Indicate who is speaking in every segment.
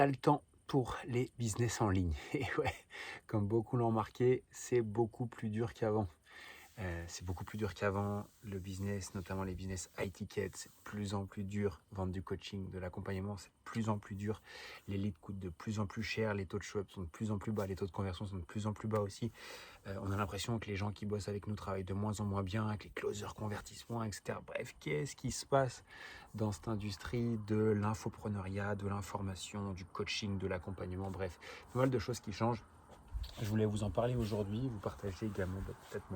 Speaker 1: sale temps pour les business en ligne. Et ouais, comme beaucoup l'ont remarqué, c'est beaucoup plus dur qu'avant. C'est beaucoup plus dur qu'avant. Le business, notamment les business high ticket, c'est de plus en plus dur. Vendre du coaching, de l'accompagnement, c'est de plus en plus dur. Les leads coûtent de plus en plus cher. Les taux de show-up sont de plus en plus bas. Les taux de conversion sont de plus en plus bas aussi. On a l'impression que les gens qui bossent avec nous travaillent de moins en moins bien, que les closers convertissent moins, etc. Bref, qu'est-ce qui se passe dans cette industrie de l'infopreneuriat, de l'information, du coaching, de l'accompagnement? Bref, pas mal de choses qui changent. Je voulais vous en parler aujourd'hui, vous partager également peut-être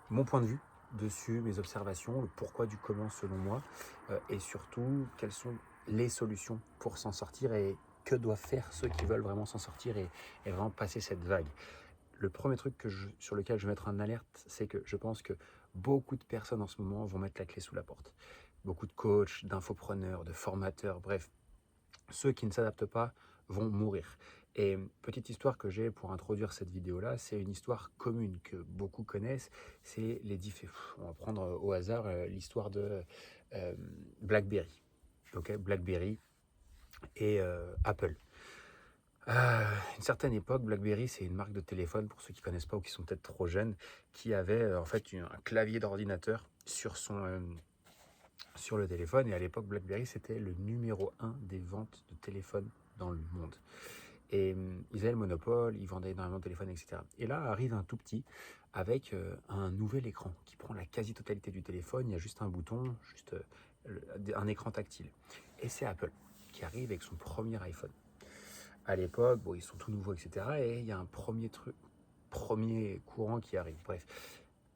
Speaker 1: mon point de vue dessus, mes observations, le pourquoi du comment selon moi, et surtout quelles sont les solutions pour s'en sortir et que doivent faire ceux qui veulent vraiment s'en sortir et vraiment passer cette vague. Le premier truc sur lequel je vais mettre un alerte, c'est que je pense que beaucoup de personnes en ce moment vont mettre la clé sous la porte. Beaucoup de coachs, d'infopreneurs, de formateurs, bref, ceux qui ne s'adaptent pas vont mourir. Et petite histoire que j'ai pour introduire cette vidéo-là, c'est une histoire commune que beaucoup connaissent. C'est les différents. On va prendre au hasard l'histoire de BlackBerry. Ok, BlackBerry et Apple. Une certaine époque, BlackBerry, c'est une marque de téléphone, pour ceux qui ne connaissent pas ou qui sont peut-être trop jeunes, qui avait en fait un clavier d'ordinateur sur le téléphone. Et à l'époque, BlackBerry, c'était le numéro 1 des ventes de téléphones dans le monde. Et ils avaient le monopole, ils vendaient énormément de téléphones, etc. Et là arrive un tout petit avec un nouvel écran qui prend la quasi-totalité du téléphone. Il y a juste un bouton, juste un écran tactile. Et c'est Apple qui arrive avec son premier iPhone. À l'époque, bon, ils sont tout nouveaux, etc. Et il y a un premier courant qui arrive. Bref,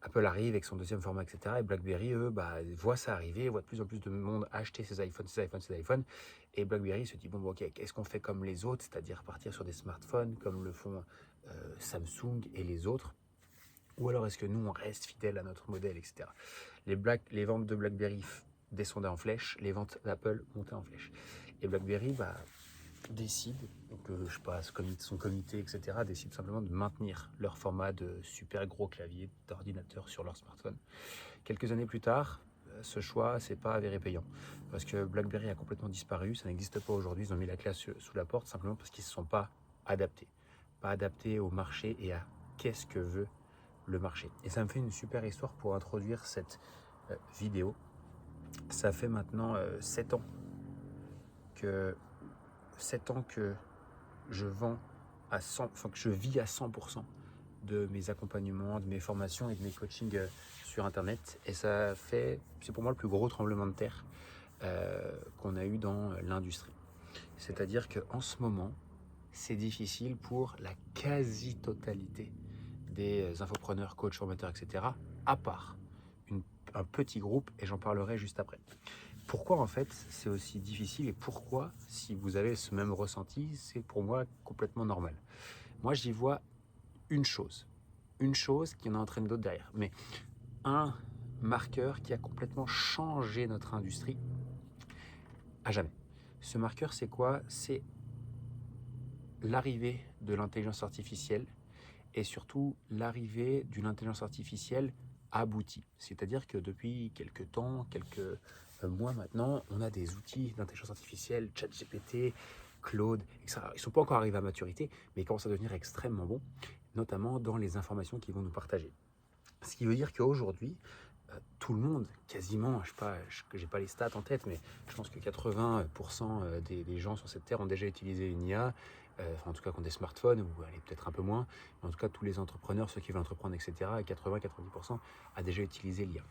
Speaker 1: Apple arrive avec son deuxième format, etc. Et BlackBerry, eux, voient ça arriver, voient de plus en plus de monde acheter ces iPhones. Et BlackBerry se dit, bon, ok, qu'est-ce qu'on fait comme les autres, c'est-à-dire partir sur des smartphones comme le font Samsung et les autres, ou alors est-ce que nous, on reste fidèle à notre modèle, etc. Les ventes de BlackBerry descendaient en flèche, les ventes d'Apple montaient en flèche. Et BlackBerry, décide, donc je sais pas, son comité, etc., décide simplement de maintenir leur format de super gros clavier d'ordinateur sur leur smartphone. Quelques années plus tard, ce choix s'est pas avéré payant parce que BlackBerry a complètement disparu, ça n'existe pas aujourd'hui, ils ont mis la clé sous la porte simplement parce qu'ils ne se sont pas adaptés au marché et à qu'est-ce que veut le marché. Et ça me fait une super histoire pour introduire cette vidéo. Ça fait maintenant 7 ans que 7 ans que je vends à 100, enfin que je vis à 100% de mes accompagnements, de mes formations et de mes coachings sur Internet. Et c'est pour moi le plus gros tremblement de terre qu'on a eu dans l'industrie. C'est-à-dire qu'en ce moment, c'est difficile pour la quasi-totalité des infopreneurs, coachs, formateurs, etc., à part un petit groupe, et j'en parlerai juste après. Pourquoi en fait c'est aussi difficile et pourquoi, si vous avez ce même ressenti, c'est pour moi complètement normal. Moi j'y vois une chose qui en entraîne d'autres derrière, mais un marqueur qui a complètement changé notre industrie à jamais. Ce marqueur c'est quoi? C'est l'arrivée de l'intelligence artificielle et surtout l'arrivée d'une intelligence artificielle aboutie. C'est-à-dire que depuis quelques temps, quelques mois maintenant, on a des outils d'intelligence artificielle, ChatGPT, Claude, etc. Ils ne sont pas encore arrivés à maturité, mais ils commencent à devenir extrêmement bons, notamment dans les informations qu'ils vont nous partager. Ce qui veut dire qu'aujourd'hui, tout le monde, quasiment, je sais pas, j'ai pas les stats en tête, mais je pense que 80% des gens sur cette terre ont déjà utilisé une IA, enfin en tout cas qui ont des smartphones, ou allez, peut-être un peu moins, mais en tout cas tous les entrepreneurs, ceux qui veulent entreprendre, etc., 80-90% a déjà utilisé l'IA.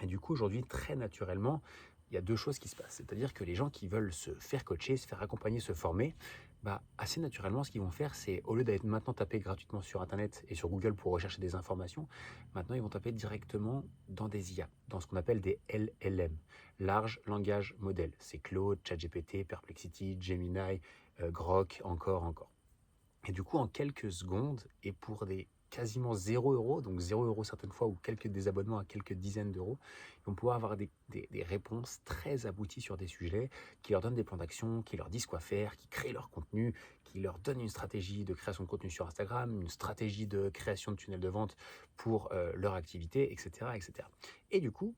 Speaker 1: Et du coup, aujourd'hui, très naturellement, il y a deux choses qui se passent. C'est-à-dire que les gens qui veulent se faire coacher, se faire accompagner, se former, assez naturellement, ce qu'ils vont faire, c'est au lieu d'être maintenant tapé gratuitement sur Internet et sur Google pour rechercher des informations, maintenant ils vont taper directement dans des IA, dans ce qu'on appelle des LLM, Large Language Model. C'est Claude, ChatGPT, Perplexity, Gemini, Grok, encore. Et du coup, en quelques secondes, et pour des quasiment 0 €, donc 0 € certaines fois, ou quelques désabonnements à quelques dizaines d'euros, ils vont pouvoir avoir des réponses très abouties sur des sujets, qui leur donnent des plans d'action, qui leur disent quoi faire, qui créent leur contenu, qui leur donnent une stratégie de création de contenu sur Instagram, une stratégie de création de tunnel de vente pour leur activité, etc., etc. Et du coup,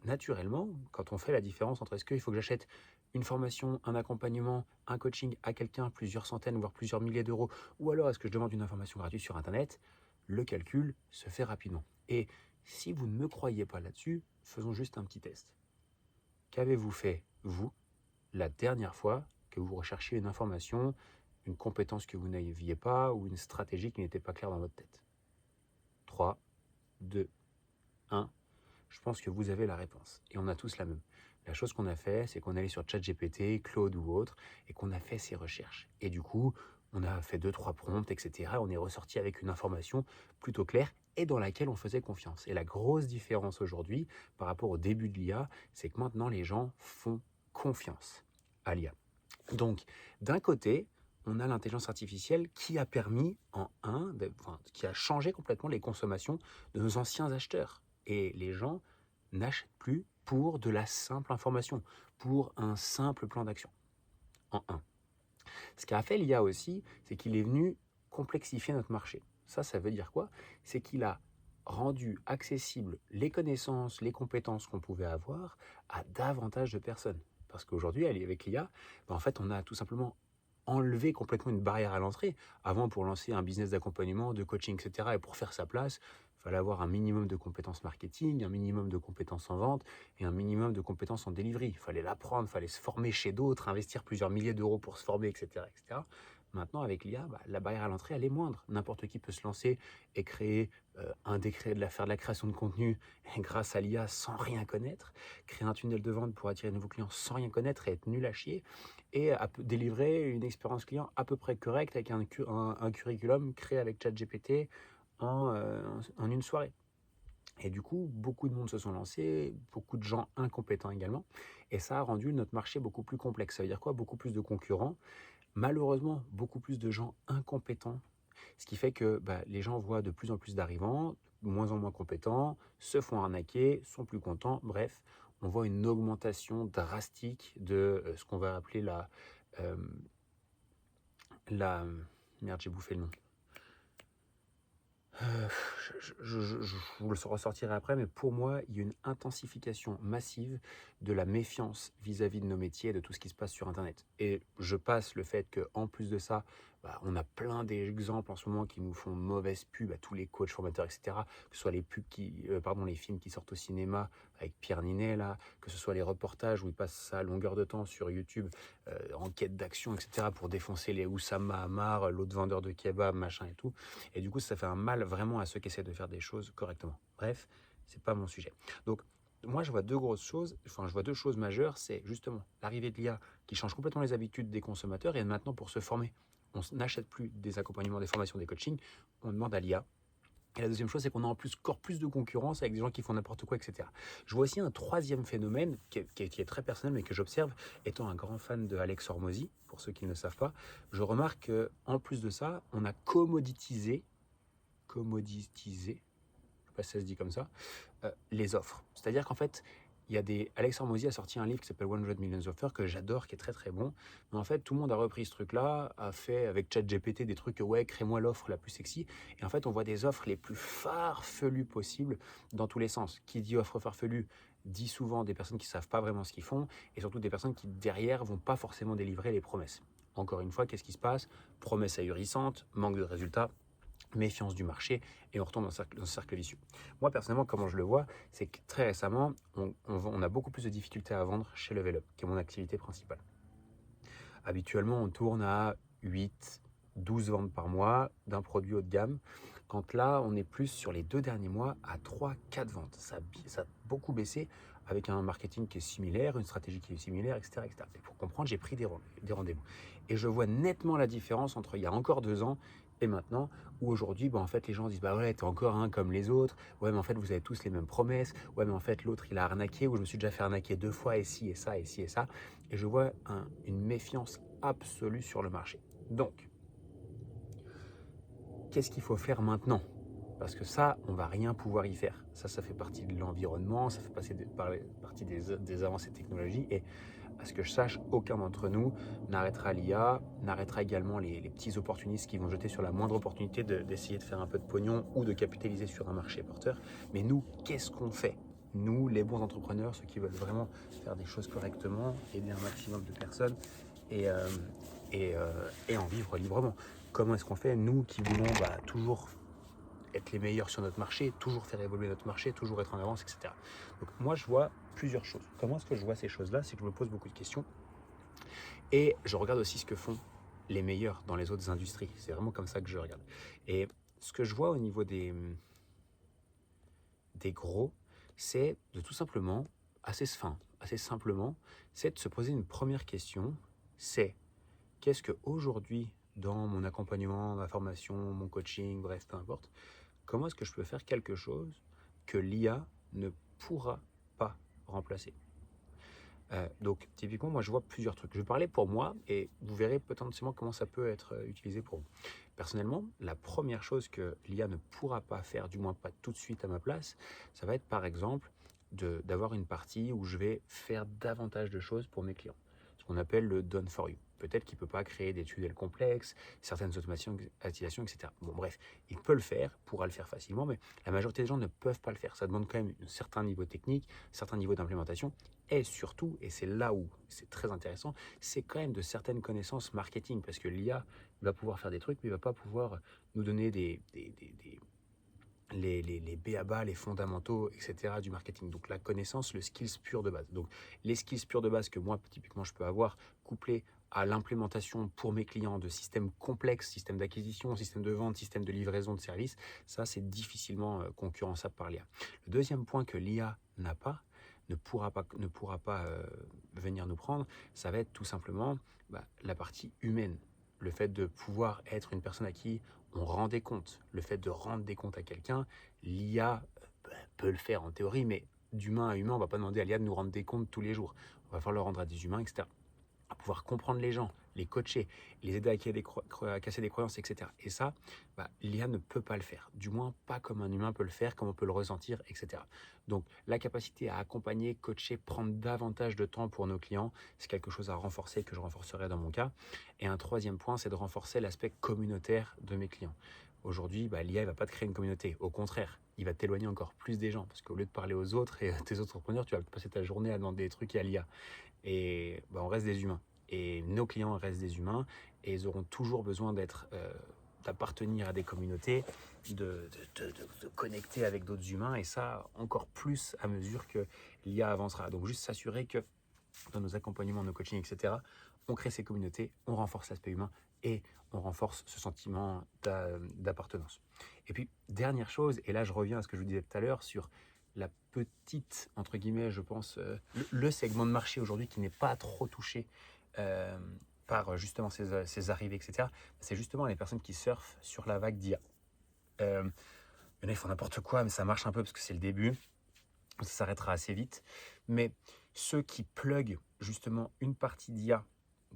Speaker 1: naturellement, quand on fait la différence entre est-ce qu'il faut que j'achète une formation, un accompagnement, un coaching à quelqu'un, plusieurs centaines, voire plusieurs milliers d'euros, ou alors est-ce que je demande une information gratuite sur Internet, le calcul se fait rapidement. Et si vous ne me croyez pas là-dessus, faisons juste un petit test. Qu'avez-vous fait, vous, la dernière fois que vous recherchiez une information, une compétence que vous n'aviez pas ou une stratégie qui n'était pas claire dans votre tête? 3, 2, 1. Je pense que vous avez la réponse. Et on a tous la même. La chose qu'on a fait, c'est qu'on est allé sur ChatGPT, Claude ou autre, et qu'on a fait ces recherches. Et du coup, on a fait 2-3 prompts, etc. On est ressorti avec une information plutôt claire et dans laquelle on faisait confiance. Et la grosse différence aujourd'hui, par rapport au début de l'IA, c'est que maintenant les gens font confiance à l'IA. Donc, d'un côté, on a l'intelligence artificielle qui a permis qui a changé complètement les consommations de nos anciens acheteurs. Et les gens n'achètent plus pour de la simple information, pour un simple plan d'action. En un. Ce qu'a fait l'IA aussi, c'est qu'il est venu complexifier notre marché. Ça veut dire quoi? C'est qu'il a rendu accessibles les connaissances, les compétences qu'on pouvait avoir à davantage de personnes. Parce qu'aujourd'hui, avec l'IA, en fait, on a tout simplement enlevé complètement une barrière à l'entrée. Avant, pour lancer un business d'accompagnement, de coaching, etc., et pour faire sa place, il fallait avoir un minimum de compétences marketing, un minimum de compétences en vente et un minimum de compétences en delivery. Il fallait l'apprendre, il fallait se former chez d'autres, investir plusieurs milliers d'euros pour se former, etc., etc. Maintenant, avec l'IA, la barrière à l'entrée, elle est moindre. N'importe qui peut se lancer et créer un décret faire de la création de contenu grâce à l'IA sans rien connaître, créer un tunnel de vente pour attirer de nouveaux clients sans rien connaître et être nul à chier, et délivrer une expérience client à peu près correcte avec un curriculum créé avec ChatGPT en une soirée. Et du coup, beaucoup de monde se sont lancés, beaucoup de gens incompétents également, et ça a rendu notre marché beaucoup plus complexe. Ça veut dire quoi? Beaucoup plus de concurrents, malheureusement beaucoup plus de gens incompétents, ce qui fait que les gens voient de plus en plus d'arrivants, de moins en moins compétents, se font arnaquer, sont plus contents, bref, on voit une augmentation drastique de ce qu'on va appeler euh, la... Merde, j'ai bouffé le nom. Je vous le ressortirai après, mais pour moi, il y a une intensification massive de la méfiance vis-à-vis de nos métiers et de tout ce qui se passe sur Internet. Et je passe le fait qu'en plus de ça, on a plein d'exemples en ce moment qui nous font mauvaise pub à tous les coachs, formateurs, etc. Que ce soit les les films qui sortent au cinéma avec Pierre Ninet, là, que ce soit les reportages où il passe ça à longueur de temps sur YouTube, en quête d'action, etc. pour défoncer les Oussama Hamar, l'autre vendeur de kebab, machin et tout. Et du coup, ça fait un mal vraiment à ceux qui essaient de faire des choses correctement. Bref, c'est pas mon sujet. Donc, moi, je vois deux choses majeures. C'est justement l'arrivée de l'IA qui change complètement les habitudes des consommateurs. Et maintenant, pour se former, on n'achète plus des accompagnements, des formations, des coachings. On demande à l'IA. Et la deuxième chose, c'est qu'on a encore plus de concurrence avec des gens qui font n'importe quoi, etc. Je vois aussi un troisième phénomène qui est très personnel, mais que j'observe, étant un grand fan de Alex Hormozy, pour ceux qui ne le savent pas. Je remarque qu'en plus de ça, on a commoditisé, je sais pas si ça se dit comme ça, les offres. C'est-à-dire qu'en fait, Alex Hormozy a sorti un livre qui s'appelle 100 Million Offers, que j'adore, qui est très très bon. Mais en fait, tout le monde a repris ce truc-là, a fait avec ChatGPT des trucs, ouais, crée-moi l'offre la plus sexy. Et en fait, on voit des offres les plus farfelues possibles dans tous les sens. Qui dit offre farfelue dit souvent des personnes qui ne savent pas vraiment ce qu'ils font, et surtout des personnes qui, derrière, vont pas forcément délivrer les promesses. Encore une fois, qu'est-ce qui se passe? Promesses ahurissantes, manque de résultats, méfiance du marché, et on retombe dans un cercle vicieux. Moi, personnellement, comment je le vois, c'est que très récemment, on a beaucoup plus de difficultés à vendre chez Level Up, qui est mon activité principale. Habituellement, on tourne à 8, 12 ventes par mois d'un produit haut de gamme, quand là, on est plus sur les 2 derniers mois à 3, 4 ventes. Ça a beaucoup baissé avec un marketing qui est similaire, une stratégie qui est similaire, etc. etc. Et pour comprendre, j'ai pris des rendez-vous. Et je vois nettement la différence entre il y a encore 2 ans et maintenant, où aujourd'hui, en fait, les gens disent, ouais, t'es encore un comme les autres, ouais, mais en fait, vous avez tous les mêmes promesses, ouais, mais en fait, l'autre, il a arnaqué, ou je me suis déjà fait arnaquer 2 fois, et ci, et ça, et ci, et ça. Et je vois une méfiance absolue sur le marché. Donc, qu'est-ce qu'il faut faire maintenant? Parce que ça, on va rien pouvoir y faire. Ça fait partie de l'environnement, ça fait partie des avancées de technologie. Et à ce que je sache, aucun d'entre nous n'arrêtera l'IA, n'arrêtera également les petits opportunistes qui vont jeter sur la moindre opportunité d'essayer de faire un peu de pognon ou de capitaliser sur un marché porteur. Mais nous, qu'est-ce qu'on fait? nous, les bons entrepreneurs, ceux qui veulent vraiment faire des choses correctement, aider un maximum de personnes et, euh, et en vivre librement. Comment est-ce qu'on fait, nous qui voulons toujours être les meilleurs sur notre marché, toujours faire évoluer notre marché, toujours être en avance, etc. Donc moi, je vois plusieurs choses. Comment est-ce que je vois ces choses-là? C'est que je me pose beaucoup de questions et je regarde aussi ce que font les meilleurs dans les autres industries. C'est vraiment comme ça que je regarde. Et ce que je vois au niveau des gros, c'est de tout simplement, assez simplement, c'est de se poser une première question, c'est qu'est-ce que aujourd'hui, dans mon accompagnement, ma formation, mon coaching, bref, peu importe, comment est-ce que je peux faire quelque chose que l'IA ne pourra pas remplacer? Donc, typiquement, moi, je vois plusieurs trucs. Je vais parler pour moi et vous verrez potentiellement comment ça peut être utilisé pour vous. Personnellement, la première chose que l'IA ne pourra pas faire, du moins pas tout de suite à ma place, ça va être par exemple d'avoir une partie où je vais faire davantage de choses pour mes clients. Ce qu'on appelle le done for you. Peut-être qu'il ne peut pas créer des tunnels complexes, certaines automations, etc. Bon, bref, il peut le faire, pourra le faire facilement, mais la majorité des gens ne peuvent pas le faire. Ça demande quand même un certain niveau technique, un certain niveau d'implémentation, et surtout, et c'est là où c'est très intéressant, c'est quand même de certaines connaissances marketing, parce que l'IA va pouvoir faire des trucs, mais il ne va pas pouvoir nous donner les b.a.-ba, les fondamentaux, etc. du marketing. Donc la connaissance, le skills pur de base. Donc les skills purs de base que moi, typiquement, je peux avoir, couplés à l'implémentation pour mes clients de systèmes complexes, systèmes d'acquisition, systèmes de vente, systèmes de livraison de services, ça c'est difficilement concurrençable par l'IA. Le deuxième point que l'IA n'a pas, ne pourra pas venir nous prendre, ça va être tout simplement la partie humaine. Le fait de pouvoir être une personne à qui on rend des comptes. Le fait de rendre des comptes à quelqu'un, l'IA peut le faire en théorie, mais d'humain à humain, on ne va pas demander à l'IA de nous rendre des comptes tous les jours. On va falloir le rendre à des humains, etc. À pouvoir comprendre les gens, les coacher, les aider à casser des croyances, etc. Et ça, l'IA ne peut pas le faire. Du moins, pas comme un humain peut le faire, comme on peut le ressentir, etc. Donc, la capacité à accompagner, coacher, prendre davantage de temps pour nos clients, c'est quelque chose à renforcer, que je renforcerai dans mon cas. Et un troisième point, c'est de renforcer l'aspect communautaire de mes clients. Aujourd'hui, l'IA ne va pas te créer une communauté. Au contraire, il va t'éloigner encore plus des gens. Parce qu'au lieu de parler aux autres et à tes autres entrepreneurs, tu vas passer ta journée à demander des trucs à l'IA. Et on reste des humains. Et nos clients restent des humains et ils auront toujours besoin d'appartenir à des communautés, de connecter avec d'autres humains, et ça encore plus à mesure que l'IA avancera. Donc juste s'assurer que dans nos accompagnements, nos coachings, etc., on crée ces communautés, on renforce l'aspect humain et on renforce ce sentiment d'appartenance. Et puis, dernière chose, et là je reviens à ce que je vous disais tout à l'heure sur la petite, entre guillemets, je pense, le segment de marché aujourd'hui qui n'est pas trop touché euh, par justement ces arrivées, etc., c'est justement les personnes qui surfent sur la vague d'IA. Il y en a, ils font n'importe quoi, mais ça marche un peu parce que c'est le début. Ça s'arrêtera assez vite. Mais ceux qui pluguent justement une partie d'IA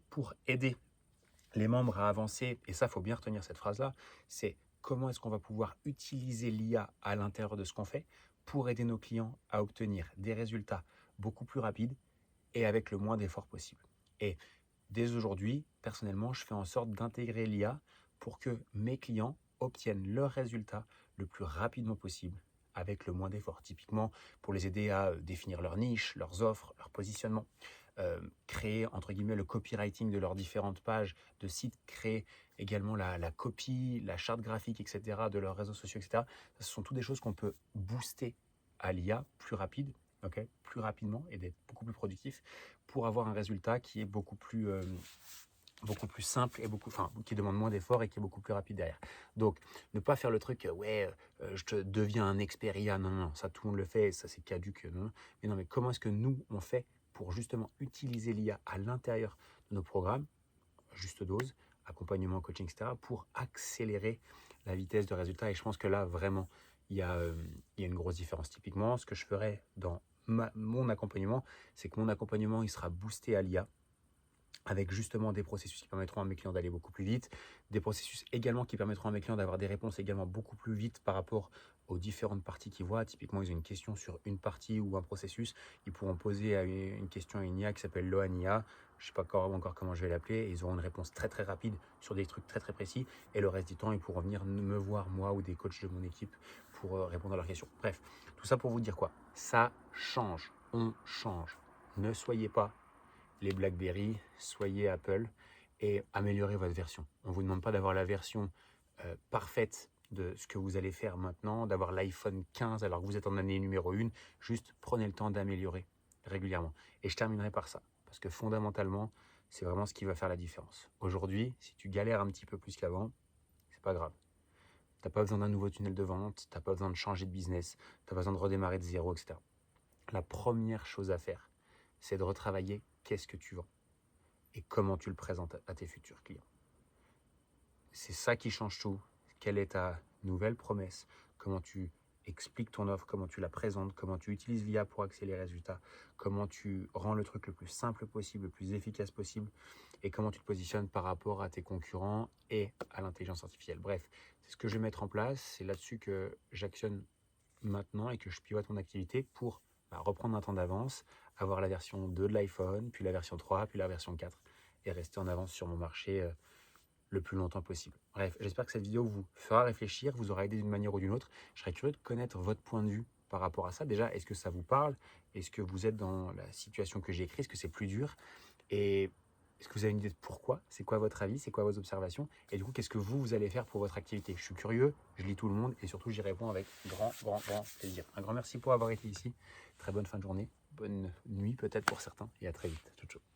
Speaker 1: pour aider les membres à avancer, et ça, il faut bien retenir cette phrase-là, c'est comment est-ce qu'on va pouvoir utiliser l'IA à l'intérieur de ce qu'on fait pour aider nos clients à obtenir des résultats beaucoup plus rapides et avec le moins d'efforts possible. Et dès aujourd'hui, personnellement, je fais en sorte d'intégrer l'IA pour que mes clients obtiennent leurs résultats le plus rapidement possible avec le moins d'efforts. Typiquement, pour les aider à définir leur niche, leurs offres, leur positionnement, créer, entre guillemets, le copywriting de leurs différentes pages de sites, créer également la copie, la charte graphique, etc., de leurs réseaux sociaux, etc. Ce sont toutes des choses qu'on peut booster à l'IA plus rapide, plus rapidement, et d'être beaucoup plus productif pour avoir un résultat qui est beaucoup plus simple et qui demande moins d'efforts et qui est beaucoup plus rapide derrière. Donc, ne pas faire le truc, je te deviens un expert IA, non, ça tout le monde le fait, ça c'est caduque, non. Mais comment est-ce que nous, on fait pour justement utiliser l'IA à l'intérieur de nos programmes, juste dose, accompagnement, coaching, etc., pour accélérer la vitesse de résultat. Et je pense que là, vraiment, il y a une grosse différence. Typiquement, ce que je ferais dans mon accompagnement, c'est que mon accompagnement, il sera boosté à l'IA, avec justement des processus qui permettront à mes clients d'aller beaucoup plus vite, des processus également qui permettront à mes clients d'avoir des réponses également beaucoup plus vite par rapport aux différentes parties qu'ils voient. Typiquement, ils ont une question sur une partie ou un processus. Ils pourront poser une question à une IA qui s'appelle Loan IA. Je ne sais pas encore comment je vais l'appeler. Et ils auront une réponse très très rapide sur des trucs très très précis. Et le reste du temps, ils pourront venir me voir, moi ou des coachs de mon équipe, pour répondre à leurs questions. Bref, tout ça pour vous dire quoi? Ça change. On change. Ne soyez pas les BlackBerry, soyez Apple et améliorez votre version. On ne vous demande pas d'avoir la version parfaite de ce que vous allez faire maintenant, d'avoir l'iPhone 15 alors que vous êtes en année numéro 1. Juste prenez le temps d'améliorer régulièrement. Et je terminerai par ça, parce que fondamentalement, c'est vraiment ce qui va faire la différence. Aujourd'hui, si tu galères un petit peu plus qu'avant, c'est pas grave. Tu n'as pas besoin d'un nouveau tunnel de vente, tu n'as pas besoin de changer de business, tu n'as pas besoin de redémarrer de zéro, etc. La première chose à faire, c'est de retravailler qu'est-ce que tu vends et comment tu le présentes à tes futurs clients. C'est ça qui change tout. Quelle est ta nouvelle promesse? Comment tu expliques ton offre, comment tu la présentes, comment tu utilises l'IA pour accélérer les résultats, comment tu rends le truc le plus simple possible, le plus efficace possible, et comment tu te positionnes par rapport à tes concurrents et à l'intelligence artificielle. Bref, c'est ce que je vais mettre en place, c'est là-dessus que j'actionne maintenant et que je pivote mon activité pour reprendre un temps d'avance, avoir la version 2 de l'iPhone, puis la version 3, puis la version 4, et rester en avance sur mon marché le plus longtemps possible. Bref, j'espère que cette vidéo vous fera réfléchir, vous aura aidé d'une manière ou d'une autre. Je serais curieux de connaître votre point de vue par rapport à ça. Déjà, est-ce que ça vous parle? Est-ce que vous êtes dans la situation que j'ai écrite? Est-ce que c'est plus dur? Et est-ce que vous avez une idée de pourquoi? C'est quoi votre avis? C'est quoi vos observations? Et du coup, qu'est-ce que vous allez faire pour votre activité? Je suis curieux, je lis tout le monde et surtout, j'y réponds avec grand plaisir. Un grand merci pour avoir été ici. Très bonne fin de journée, bonne nuit peut-être pour certains et à très vite. Ciao, ciao.